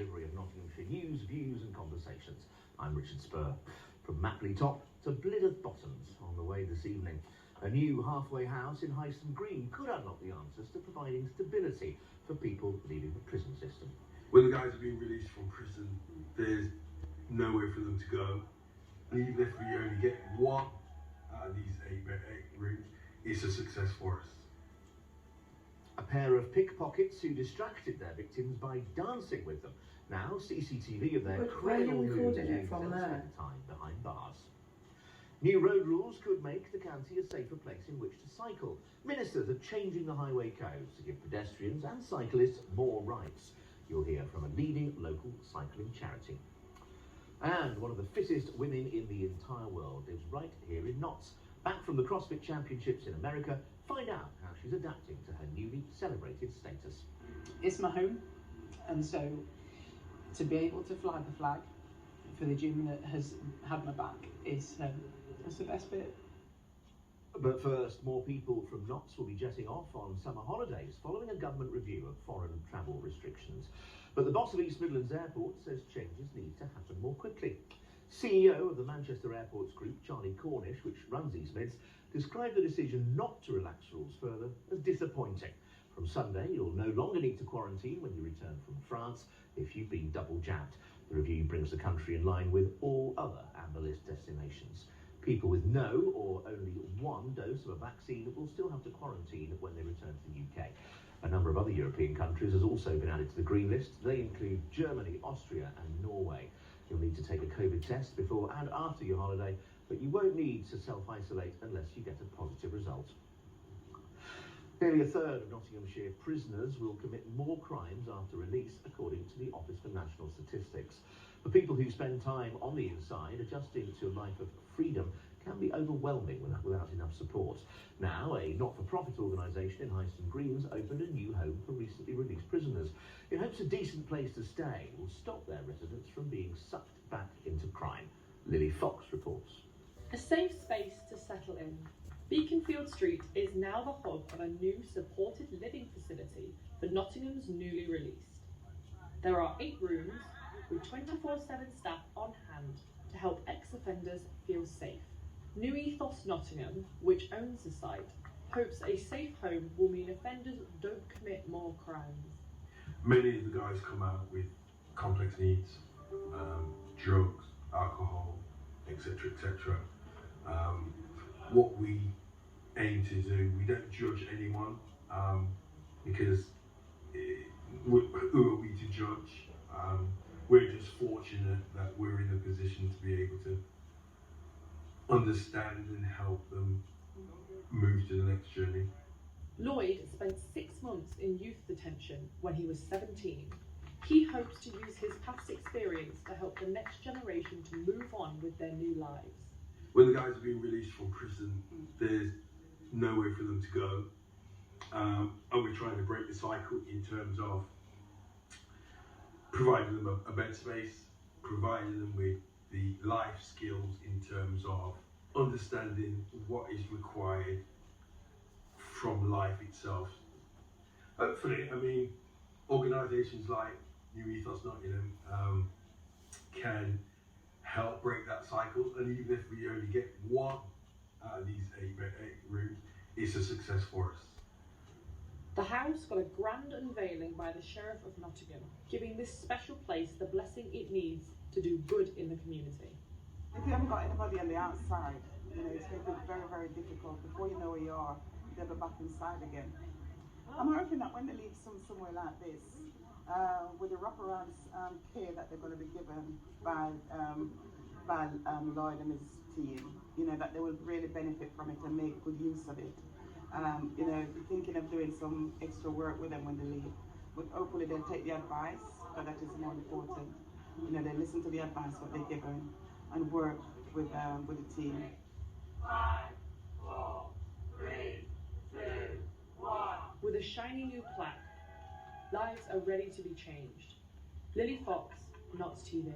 delivery of Nottinghamshire news, views and conversations. I'm Richard Spur. From Mapley Top to Blidderth Bottoms on the way this evening. A new halfway house in Highston Green could unlock the answers to providing stability for people leaving the prison system. When the guys are being released from prison, there's nowhere for them to go. And even if we only get one out of these 8 rooms, it's a success for us. A pair of pickpockets who distracted their victims by dancing with them. Now CCTV of their cradle moves from their time behind bars. New road rules could make the county a safer place in which to cycle. Ministers are changing the highway codes to give pedestrians and cyclists more rights. You'll hear from a leading local cycling charity. And one of the fittest women in the entire world lives right here in Notts. Back from the CrossFit Championships in America, find out how she's adapting to her newly celebrated status. It's my home, and so to be able to fly the flag for the gym that has had my back is that's the best bit. But first, more people from Notts will be jetting off on summer holidays following a government review of foreign travel restrictions. But the boss of East Midlands Airport says changes need to happen more quickly. CEO of the Manchester Airports Group, Charlie Cornish, which runs East Mids, described the decision not to relax rules further as disappointing. From Sunday, you'll no longer need to quarantine when you return from France if you've been double jabbed. The review brings the country in line with all other amber list destinations. People with no or only one dose of a vaccine will still have to quarantine when they return to the UK. A number of other European countries has also been added to the green list. They include Germany, Austria and Norway. You'll need to take a COVID test before and after your holiday, but you won't need to self-isolate unless you get a positive result. Nearly a third of Nottinghamshire prisoners will commit more crimes after release, according to the Office for National Statistics. For people who spend time on the inside, adjusting to a life of freedom can be overwhelming without enough support. Now, a not-for-profit organisation in Highston Greens opened a new home for recently released prisoners. It hopes a decent place to stay will stop their residents from being sucked back into crime. Lilly reports. A safe space to settle in. Beaconfield Street is now the hub of a new supported living facility for Nottingham's newly released. There are 8 rooms with 24/7 staff on hand to help ex-offenders feel safe. New Ethos Nottingham, which owns the site, hopes a safe home will mean offenders don't commit more crimes. Many of the guys come out with complex needs, drugs, alcohol, etc., etc. What we aim to do, we don't judge anyone because who are we to judge? We're just fortunate that we're in a position to be able to understand and help them move to the next journey. Lloyd spent 6 months in youth detention when he was 17. He hopes to use his past experience to help the next generation to move on with their new lives. When the guys are being released from prison, there's nowhere for them to go. And we're trying to break the cycle in terms of providing them a bed space, providing them with the life skills in terms of understanding what is required from life itself. Hopefully, I mean, organisations like New Ethos Nottingham can help break that cycle, and even if we only get one out of these 8 rooms, it's a success for us. The house got a grand unveiling by the Sheriff of Nottingham, giving this special place the blessing it needs to do good in the community. If you haven't got anybody on the outside, it's going to be very, very difficult. Before you know where you are, they'll be back inside again. I'm hoping that when they leave somewhere like this, with the wraparound care that they're going to be given by Lloyd and his team, that they will really benefit from it and make good use of it. Thinking of doing some extra work with them when they leave. But hopefully they'll take the advice, but that is more important. They listen to the advice what they're given and work with the team. 5, 4, 3, 2, 1. With a shiny new plaque, lives are ready to be changed. Lilly Fox, Notts TV.